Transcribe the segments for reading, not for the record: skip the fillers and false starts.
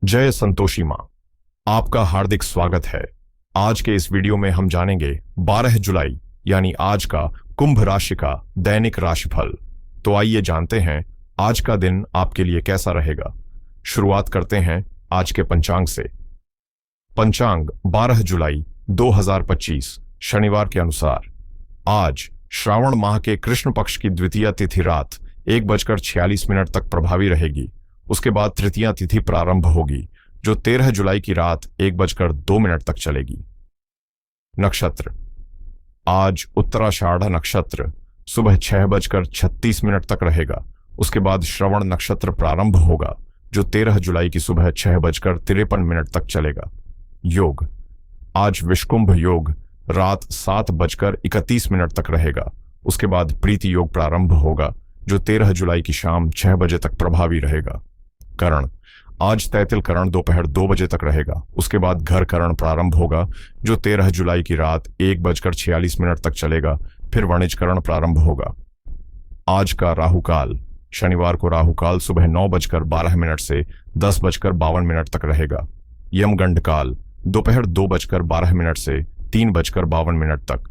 जय संतोषी माँ, आपका हार्दिक स्वागत है। आज के इस वीडियो में हम जानेंगे 12 जुलाई यानी आज का कुंभ राशि का दैनिक राशिफल। तो आइए जानते हैं आज का दिन आपके लिए कैसा रहेगा। शुरुआत करते हैं आज के पंचांग से। पंचांग 12 जुलाई 2025 शनिवार के अनुसार आज श्रावण माह के कृष्ण पक्ष की द्वितीय तिथि रात 1:46 तक प्रभावी रहेगी। उसके बाद तृतीया तिथि प्रारंभ होगी जो 13 जुलाई की रात 1:02 तक चलेगी। नक्षत्र आज उत्तराषाढ़ नक्षत्र सुबह 6:36 तक रहेगा। उसके बाद श्रवण नक्षत्र प्रारंभ होगा जो 13 जुलाई की सुबह 6:53 तक चलेगा। योग आज विषकुंभ योग रात 7:31 तक रहेगा। उसके बाद प्रीति योग प्रारंभ होगा जो 13 जुलाई की शाम 6 बजे तक प्रभावी रहेगा। करण आज तैतिल करण दोपहर 2 बजे तक रहेगा। उसके बाद घर करण प्रारंभ होगा जो 13 जुलाई की रात 1:46 तक चलेगा। फिर वणिज करण प्रारंभ होगा। आज का राहुकाल शनिवार को राहुकाल सुबह 9:12 से 10:52 तक रहेगा। यमगंड काल दोपहर 2:12 से 3:52 तक।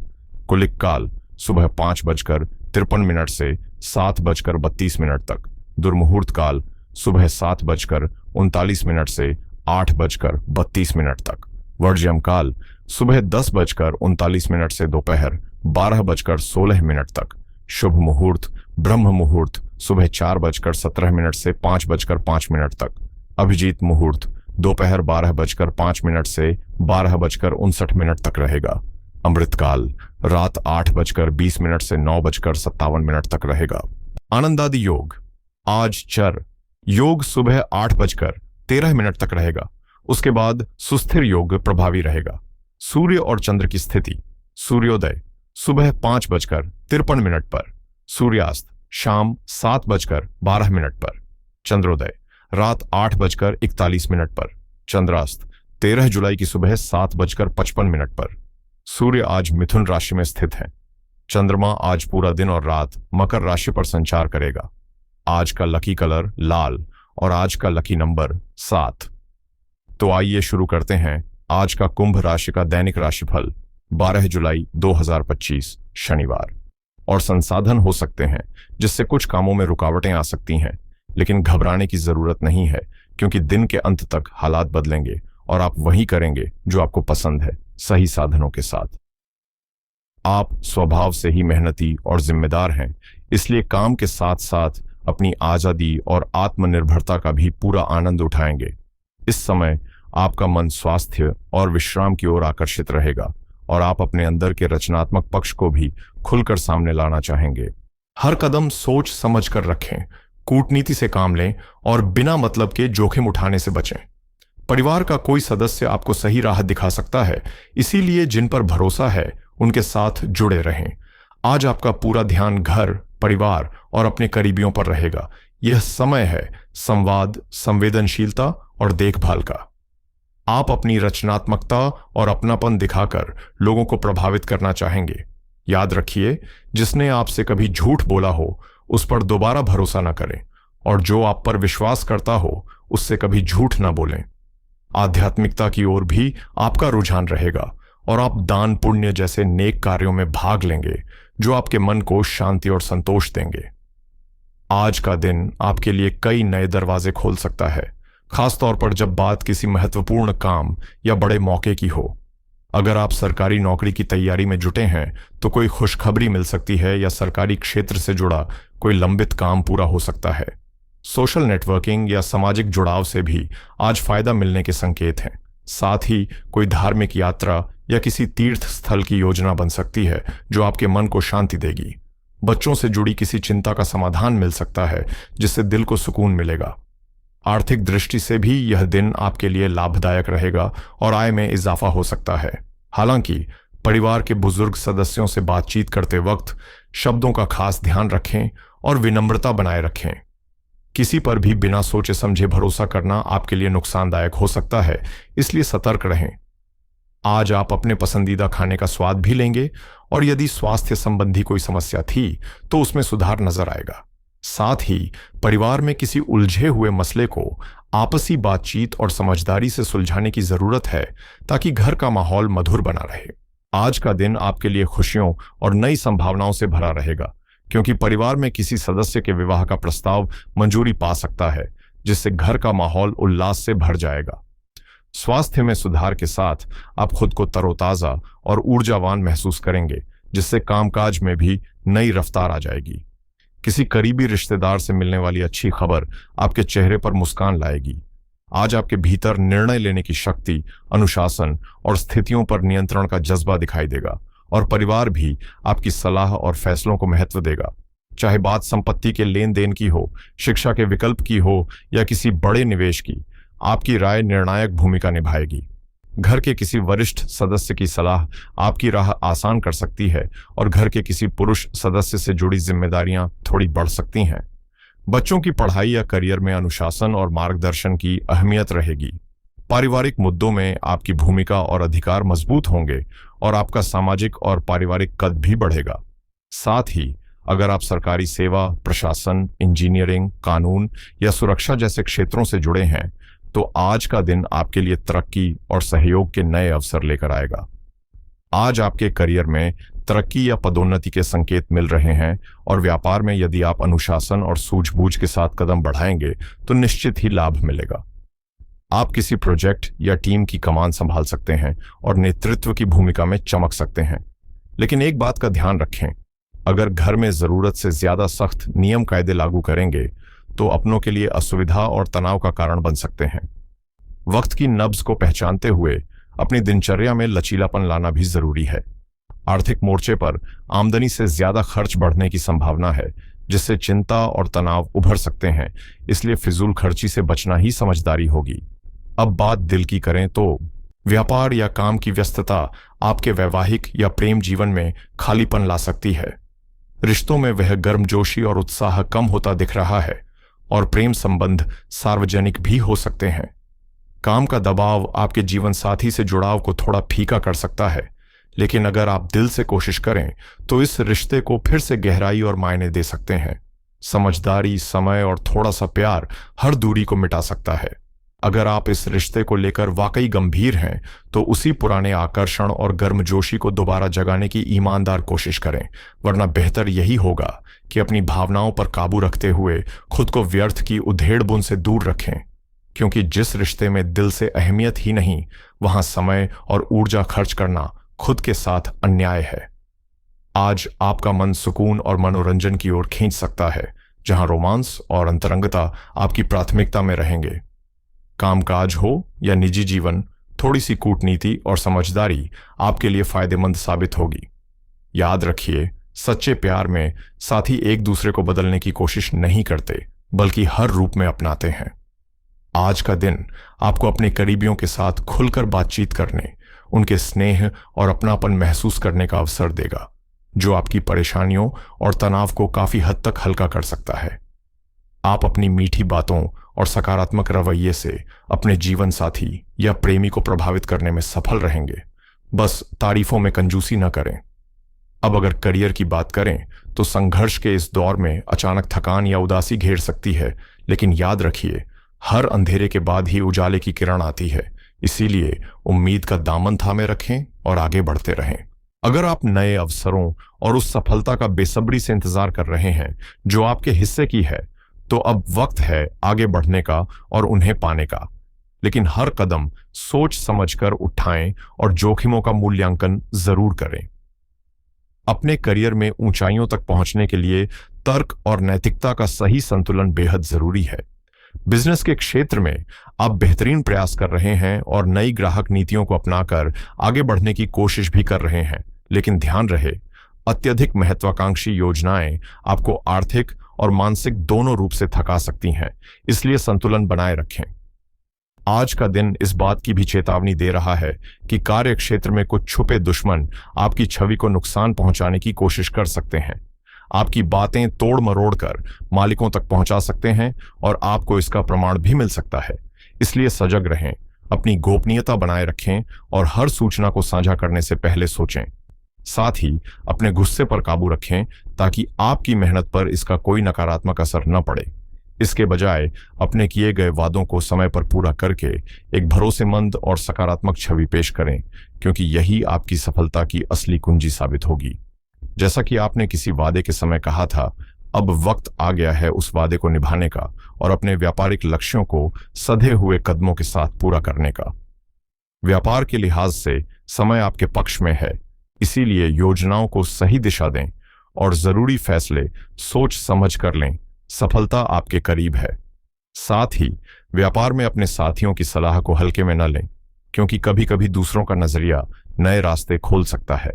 कुलिक काल सुबह 5:53 से 7:32 तक। दुर्मुहूर्त काल सुबह 7:39 से 8:32 तक। वर्ज्यम काल सुबह 10:39 से दोपहर 12:16 तक। शुभ मुहूर्त ब्रह्म मुहूर्त सुबह 4:17 से 5:05 तक। अभिजीत मुहूर्त दोपहर 12:05 से 12:59 तक रहेगा। अमृतकाल रात 8:20 से 9:57 तक रहेगा। आनंदादि योग आज चर योग सुबह 8:13 तक रहेगा। उसके बाद सुस्थिर योग प्रभावी रहेगा। सूर्य और चंद्र की स्थिति सूर्योदय सुबह 5:53 पर। सूर्यास्त शाम 7:12 पर। चंद्रोदय रात 8:41 पर। चंद्रास्त 13 जुलाई की सुबह 7:55 पर। सूर्य आज मिथुन राशि में स्थित है। चंद्रमा आज पूरा दिन और रात मकर राशि पर संचार करेगा। आज का लकी कलर लाल और आज का लकी नंबर 7। तो आइए शुरू करते हैं आज का कुंभ राशि का दैनिक राशिफल 12 जुलाई 2025 शनिवार। और संसाधन हो सकते हैं जिससे कुछ कामों में रुकावटें आ सकती हैं, लेकिन घबराने की जरूरत नहीं है क्योंकि दिन के अंत तक हालात बदलेंगे और आप वही करेंगे जो आपको पसंद है, सही साधनों के साथ। आप स्वभाव से ही मेहनती और जिम्मेदार हैं, इसलिए काम के साथ साथ अपनी आजादी और आत्मनिर्भरता का भी पूरा आनंद उठाएंगे। इस समय आपका मन स्वास्थ्य और विश्राम की ओर आकर्षित रहेगा और आप अपने अंदर के रचनात्मक पक्ष को भी खुलकर सामने लाना चाहेंगे। हर कदम सोच समझ कर रखें, कूटनीति से काम लें और बिना मतलब के जोखिम उठाने से बचें। परिवार का कोई सदस्य आपको सही राह दिखा सकता है, इसीलिए जिन पर भरोसा है उनके साथ जुड़े रहें। आज आपका पूरा ध्यान घर, परिवार और अपने करीबियों पर रहेगा। यह समय है संवाद, संवेदनशीलता और देखभाल का। आप अपनी रचनात्मकता और अपनापन दिखाकर लोगों को प्रभावित करना चाहेंगे। याद रखिए, जिसने आपसे कभी झूठ बोला हो उस पर दोबारा भरोसा न करें और जो आप पर विश्वास करता हो उससे कभी झूठ न बोलें। आध्यात्मिकता की ओर भी आपका रुझान रहेगा और आप दान पुण्य जैसे नेक कार्यों में भाग लेंगे जो आपके मन को शांति और संतोष देंगे। आज का दिन आपके लिए कई नए दरवाजे खोल सकता है, खासतौर पर जब बात किसी महत्वपूर्ण काम या बड़े मौके की हो। अगर आप सरकारी नौकरी की तैयारी में जुटे हैं तो कोई खुशखबरी मिल सकती है या सरकारी क्षेत्र से जुड़ा कोई लंबित काम पूरा हो सकता है। सोशल नेटवर्किंग या सामाजिक जुड़ाव से भी आज फायदा मिलने के संकेत हैं। साथ ही कोई धार्मिक यात्रा या किसी तीर्थ स्थल की योजना बन सकती है जो आपके मन को शांति देगी। बच्चों से जुड़ी किसी चिंता का समाधान मिल सकता है जिससे दिल को सुकून मिलेगा। आर्थिक दृष्टि से भी यह दिन आपके लिए लाभदायक रहेगा और आय में इजाफा हो सकता है। हालांकि परिवार के बुजुर्ग सदस्यों से बातचीत करते वक्त शब्दों का खास ध्यान रखें और विनम्रता बनाए रखें। किसी पर भी बिना सोचे समझे भरोसा करना आपके लिए नुकसानदायक हो सकता है, इसलिए सतर्क रहें। आज आप अपने पसंदीदा खाने का स्वाद भी लेंगे और यदि स्वास्थ्य संबंधी कोई समस्या थी तो उसमें सुधार नजर आएगा। साथ ही परिवार में किसी उलझे हुए मसले को आपसी बातचीत और समझदारी से सुलझाने की जरूरत है ताकि घर का माहौल मधुर बना रहे। आज का दिन आपके लिए खुशियों और नई संभावनाओं से भरा रहेगा, क्योंकि परिवार में किसी सदस्य के विवाह का प्रस्ताव मंजूरी पा सकता है, जिससे घर का माहौल उल्लास से भर जाएगा। स्वास्थ्य में सुधार के साथ आप खुद को तरोताजा और ऊर्जावान महसूस करेंगे, जिससे कामकाज में भी नई रफ्तार आ जाएगी। किसी करीबी रिश्तेदार से मिलने वाली अच्छी खबर आपके चेहरे पर मुस्कान लाएगी। आज आपके भीतर निर्णय लेने की शक्ति, अनुशासन और स्थितियों पर नियंत्रण का जज्बा दिखाई देगा, और परिवार भी आपकी सलाह और फैसलों को महत्व देगा। चाहे बात संपत्ति के लेन देन की हो, शिक्षा के विकल्प की हो या किसी बड़े निवेश की, आपकी राय निर्णायक भूमिका निभाएगी। घर के किसी वरिष्ठ सदस्य की सलाह आपकी राह आसान कर सकती है, और घर के किसी पुरुष सदस्य से जुड़ी जिम्मेदारियां थोड़ी बढ़ सकती हैं। बच्चों की पढ़ाई या करियर में अनुशासन और मार्गदर्शन की अहमियत रहेगी। पारिवारिक मुद्दों में आपकी भूमिका और अधिकार मजबूत होंगे, और आपका सामाजिक और पारिवारिक कद भी बढ़ेगा। साथ ही अगर आप सरकारी सेवा, प्रशासन, इंजीनियरिंग, कानून या सुरक्षा जैसे क्षेत्रों से जुड़े हैं, तो आज का दिन आपके लिए तरक्की और सहयोग के नए अवसर लेकर आएगा। आज आपके करियर में तरक्की या पदोन्नति के संकेत मिल रहे हैं, और व्यापार में यदि आप अनुशासन और सूझबूझ के साथ कदम बढ़ाएंगे तो निश्चित ही लाभ मिलेगा। आप किसी प्रोजेक्ट या टीम की कमान संभाल सकते हैं और नेतृत्व की भूमिका में चमक सकते हैं। लेकिन एक बात का ध्यान रखें, अगर घर में जरूरत से ज्यादा सख्त नियम कायदे लागू करेंगे तो अपनों के लिए असुविधा और तनाव का कारण बन सकते हैं। वक्त की नब्ज को पहचानते हुए अपनी दिनचर्या में लचीलापन लाना भी जरूरी है। आर्थिक मोर्चे पर आमदनी से ज्यादा खर्च बढ़ने की संभावना है, जिससे चिंता और तनाव उभर सकते हैं। इसलिए फिजूल खर्ची से बचना ही समझदारी होगी। अब बात दिल की करें तो व्यापार या काम की व्यस्तता आपके वैवाहिक या प्रेम जीवन में खालीपन ला सकती है। रिश्तों में वह गर्मजोशी और उत्साह कम होता दिख रहा है, और प्रेम संबंध सार्वजनिक भी हो सकते हैं। काम का दबाव आपके जीवन साथी से जुड़ाव को थोड़ा फीका कर सकता है, लेकिन अगर आप दिल से कोशिश करें तो इस रिश्ते को फिर से गहराई और मायने दे सकते हैं। समझदारी, समय और थोड़ा सा प्यार हर दूरी को मिटा सकता है। अगर आप इस रिश्ते को लेकर वाकई गंभीर हैं तो उसी पुराने आकर्षण और गर्मजोशी को दोबारा जगाने की ईमानदार कोशिश करें, वरना बेहतर यही होगा कि अपनी भावनाओं पर काबू रखते हुए खुद को व्यर्थ की उधेड़-बुन से दूर रखें, क्योंकि जिस रिश्ते में दिल से अहमियत ही नहीं, वहां समय और ऊर्जा खर्च करना खुद के साथ अन्याय है। आज आपका मन सुकून और मनोरंजन की ओर खींच सकता है, जहां रोमांस और अंतरंगता आपकी प्राथमिकता में रहेंगे। कामकाज हो या निजी जीवन, थोड़ी सी कूटनीति और समझदारी आपके लिए फायदेमंद साबित होगी। याद रखिए, सच्चे प्यार में साथी एक दूसरे को बदलने की कोशिश नहीं करते, बल्कि हर रूप में अपनाते हैं। आज का दिन आपको अपने करीबियों के साथ खुलकर बातचीत करने, उनके स्नेह और अपनापन महसूस करने का अवसर देगा, जो आपकी परेशानियों और तनाव को काफी हद तक हल्का कर सकता है। आप अपनी मीठी बातों और सकारात्मक रवैये से अपने जीवन साथी या प्रेमी को प्रभावित करने में सफल रहेंगे। बस तारीफों में कंजूसी न करें। अब अगर करियर की बात करें तो संघर्ष के इस दौर में अचानक थकान या उदासी घेर सकती है, लेकिन याद रखिए, हर अंधेरे के बाद ही उजाले की किरण आती है। इसीलिए उम्मीद का दामन थामे रखें और आगे बढ़ते रहें। अगर आप नए अवसरों और उस सफलता का बेसब्री से इंतजार कर रहे हैं जो आपके हिस्से की है, तो अब वक्त है आगे बढ़ने का और उन्हें पाने का। लेकिन हर कदम सोच समझकर उठाएं और जोखिमों का मूल्यांकन जरूर करें। अपने करियर में ऊंचाइयों तक पहुंचने के लिए तर्क और नैतिकता का सही संतुलन बेहद जरूरी है। बिजनेस के क्षेत्र में आप बेहतरीन प्रयास कर रहे हैं और नई ग्राहक नीतियों को अपनाकर आगे बढ़ने की कोशिश भी कर रहे हैं, लेकिन ध्यान रहे, अत्यधिक महत्वाकांक्षी योजनाएं आपको आर्थिक और मानसिक दोनों रूप से थका सकती हैं, इसलिए संतुलन बनाए रखें। आज का दिन इस बात की भी चेतावनी दे रहा है कि कार्य क्षेत्र में कुछ छुपे दुश्मन आपकी छवि को नुकसान पहुंचाने की कोशिश कर सकते हैं। आपकी बातें तोड़ मरोड़ कर मालिकों तक पहुंचा सकते हैं और आपको इसका प्रमाण भी मिल सकता है। इसलिए सजग रहें, अपनी गोपनीयता बनाए रखें और हर सूचना को साझा करने से पहले सोचें। साथ ही अपने गुस्से पर काबू रखें ताकि आपकी मेहनत पर इसका कोई नकारात्मक असर न पड़े। इसके बजाय अपने किए गए वादों को समय पर पूरा करके एक भरोसेमंद और सकारात्मक छवि पेश करें, क्योंकि यही आपकी सफलता की असली कुंजी साबित होगी। जैसा कि आपने किसी वादे के समय कहा था, अब वक्त आ गया है उस वादे को निभाने का और अपने व्यापारिक लक्ष्यों को सधे हुए कदमों के साथ पूरा करने का। व्यापार के लिहाज से समय आपके पक्ष में है, इसीलिए योजनाओं को सही दिशा दें और जरूरी फैसले सोच समझ कर लें। सफलता आपके करीब है। साथ ही व्यापार में अपने साथियों की सलाह को हल्के में न लें, क्योंकि कभी कभी दूसरों का नजरिया नए रास्ते खोल सकता है।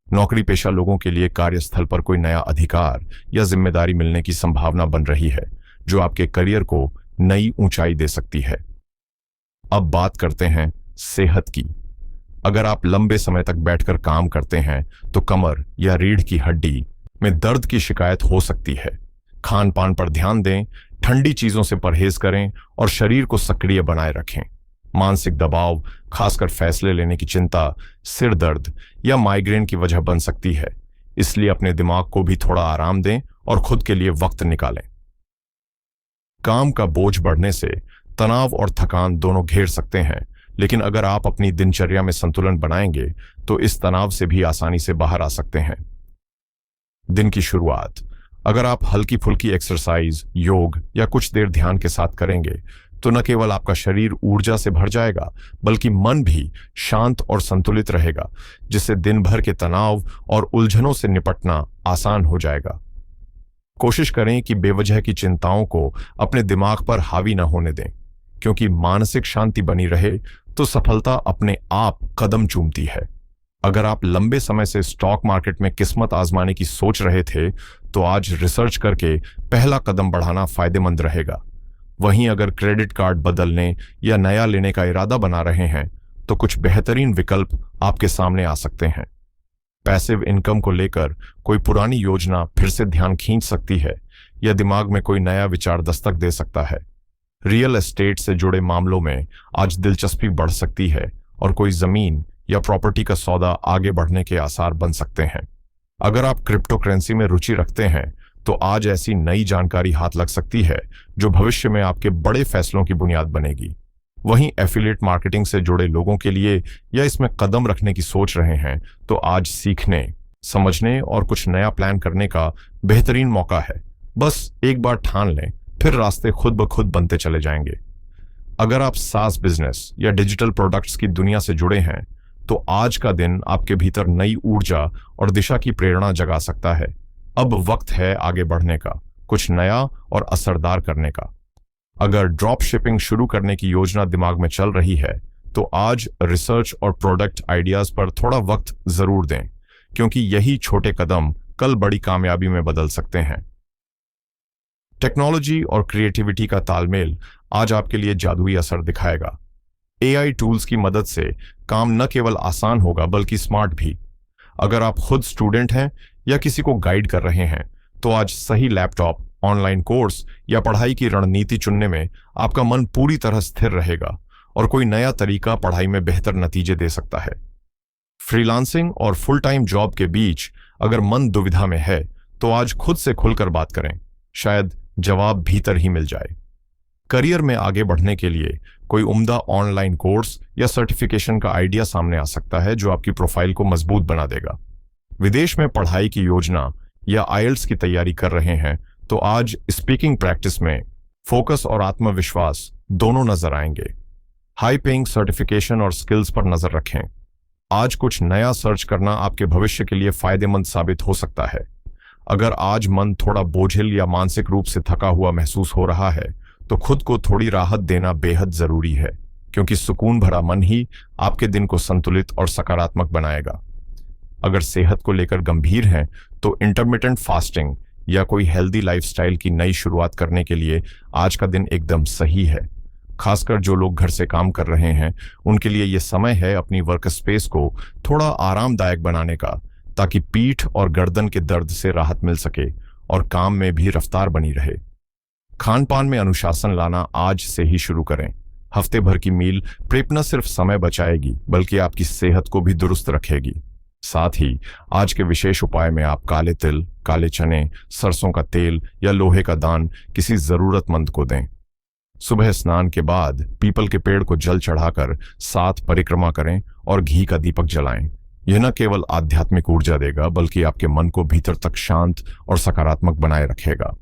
नौकरी पेशा लोगों के लिए कार्यस्थल पर कोई नया अधिकार या जिम्मेदारी मिलने की संभावना बन रही है, जो आपके करियर को नई ऊंचाई दे सकती है। अब बात करते हैं सेहत की। अगर आप लंबे समय तक बैठकर काम करते हैं तो कमर या रीढ़ की हड्डी में दर्द की शिकायत हो सकती है। खान पान पर ध्यान दें, ठंडी चीजों से परहेज करें और शरीर को सक्रिय बनाए रखें। मानसिक दबाव, खासकर फैसले लेने की चिंता, सिर दर्द या माइग्रेन की वजह बन सकती है, इसलिए अपने दिमाग को भी थोड़ा आराम दें और खुद के लिए वक्त निकालें। काम का बोझ बढ़ने से तनाव और थकान दोनों घेर सकते हैं, लेकिन अगर आप अपनी दिनचर्या में संतुलन बनाएंगे तो इस तनाव से भी आसानी से बाहर आ सकते हैं। दिन की शुरुआत अगर आप हल्की फुल्की एक्सरसाइज, योग या कुछ देर ध्यान के साथ करेंगे तो न केवल आपका शरीर ऊर्जा से भर जाएगा, बल्कि मन भी शांत और संतुलित रहेगा, जिससे दिन भर के तनाव और उलझनों से निपटना आसान हो जाएगा। कोशिश करें कि बेवजह की चिंताओं को अपने दिमाग पर हावी न होने दें, क्योंकि मानसिक शांति बनी रहे तो सफलता अपने आप कदम चूमती है। अगर आप लंबे समय से स्टॉक मार्केट में किस्मत आजमाने की सोच रहे थे तो आज रिसर्च करके पहला कदम बढ़ाना फायदेमंद रहेगा। वहीं अगर क्रेडिट कार्ड बदलने या नया लेने का इरादा बना रहे हैं तो कुछ बेहतरीन विकल्प आपके सामने आ सकते हैं। पैसिव इनकम को लेकर कोई पुरानी योजना फिर से ध्यान खींच सकती है या दिमाग में कोई नया विचार दस्तक दे सकता है। रियल एस्टेट से जुड़े मामलों में आज दिलचस्पी बढ़ सकती है और कोई जमीन या प्रॉपर्टी का सौदा आगे बढ़ने के आसार बन सकते हैं। अगर आप क्रिप्टो करेंसी में रुचि रखते हैं तो आज ऐसी नई जानकारी हाथ लग सकती है जो भविष्य में आपके बड़े फैसलों की बुनियाद बनेगी। वहीं एफिलिएट मार्केटिंग से जुड़े लोगों के लिए या इसमें कदम रखने की सोच रहे हैं तो आज सीखने, समझने और कुछ नया प्लान करने का बेहतरीन मौका है। बस एक बार ठान लें, फिर रास्ते खुद ब खुद बनते चले जाएंगे। अगर आप सास बिजनेस या डिजिटल प्रोडक्ट्स की दुनिया से जुड़े हैं तो आज का दिन आपके भीतर नई ऊर्जा और दिशा की प्रेरणा जगा सकता है। अब वक्त है आगे बढ़ने का, कुछ नया और असरदार करने का। अगर ड्रॉप शिपिंग शुरू करने की योजना दिमाग में चल रही है तो आज रिसर्च और प्रोडक्ट आइडियाज पर थोड़ा वक्त जरूर दें, क्योंकि यही छोटे कदम कल बड़ी कामयाबी में बदल सकते हैं। टेक्नोलॉजी और क्रिएटिविटी का तालमेल आज आपके लिए जादुई असर दिखाएगा। एआई टूल्स की मदद से काम न केवल आसान होगा बल्कि स्मार्ट भी। अगर आप खुद स्टूडेंट हैं या किसी को गाइड कर रहे हैं तो आज सही लैपटॉप, ऑनलाइन कोर्स या पढ़ाई की रणनीति चुनने में आपका मन पूरी तरह स्थिर रहेगा और कोई नया तरीका पढ़ाई में बेहतर नतीजे दे सकता है। फ्रीलांसिंग और फुल टाइम जॉब के बीच अगर मन दुविधा में है तो आज खुद से खुलकर बात करें, शायद जवाब भीतर ही मिल जाए। करियर में आगे बढ़ने के लिए कोई उम्दा ऑनलाइन कोर्स या सर्टिफिकेशन का आइडिया सामने आ सकता है जो आपकी प्रोफाइल को मजबूत बना देगा। विदेश में पढ़ाई की योजना या आईएलटीएस की तैयारी कर रहे हैं तो आज स्पीकिंग प्रैक्टिस में फोकस और आत्मविश्वास दोनों नजर आएंगे। हाई पेइंग सर्टिफिकेशन और स्किल्स पर नजर रखें। आज कुछ नया सर्च करना आपके भविष्य के लिए फायदेमंद साबित हो सकता है। अगर आज मन थोड़ा बोझिल या मानसिक रूप से थका हुआ महसूस हो रहा है तो खुद को थोड़ी राहत देना बेहद जरूरी है, क्योंकि सुकून भरा मन ही आपके दिन को संतुलित और सकारात्मक बनाएगा। अगर सेहत को लेकर गंभीर हैं तो इंटरमिटेंट फास्टिंग या कोई हेल्दी लाइफस्टाइल की नई शुरुआत करने के लिए आज का दिन एकदम सही है। खासकर जो लोग घर से काम कर रहे हैं उनके लिए यह समय है अपनी वर्क स्पेस को थोड़ा आरामदायक बनाने का, ताकि पीठ और गर्दन के दर्द से राहत मिल सके और काम में भी रफ्तार बनी रहे। खान पान में अनुशासन लाना आज से ही शुरू करें। हफ्ते भर की मील प्रेप न सिर्फ समय बचाएगी बल्कि आपकी सेहत को भी दुरुस्त रखेगी। साथ ही आज के विशेष उपाय में आप काले तिल, काले चने, सरसों का तेल या लोहे का दान किसी जरूरतमंद को दें। सुबह स्नान के बाद पीपल के पेड़ को जल चढ़ाकर 7 परिक्रमा करें और घी का दीपक जलाएं। यह न केवल आध्यात्मिक ऊर्जा देगा बल्कि आपके मन को भीतर तक शांत और सकारात्मक बनाए रखेगा।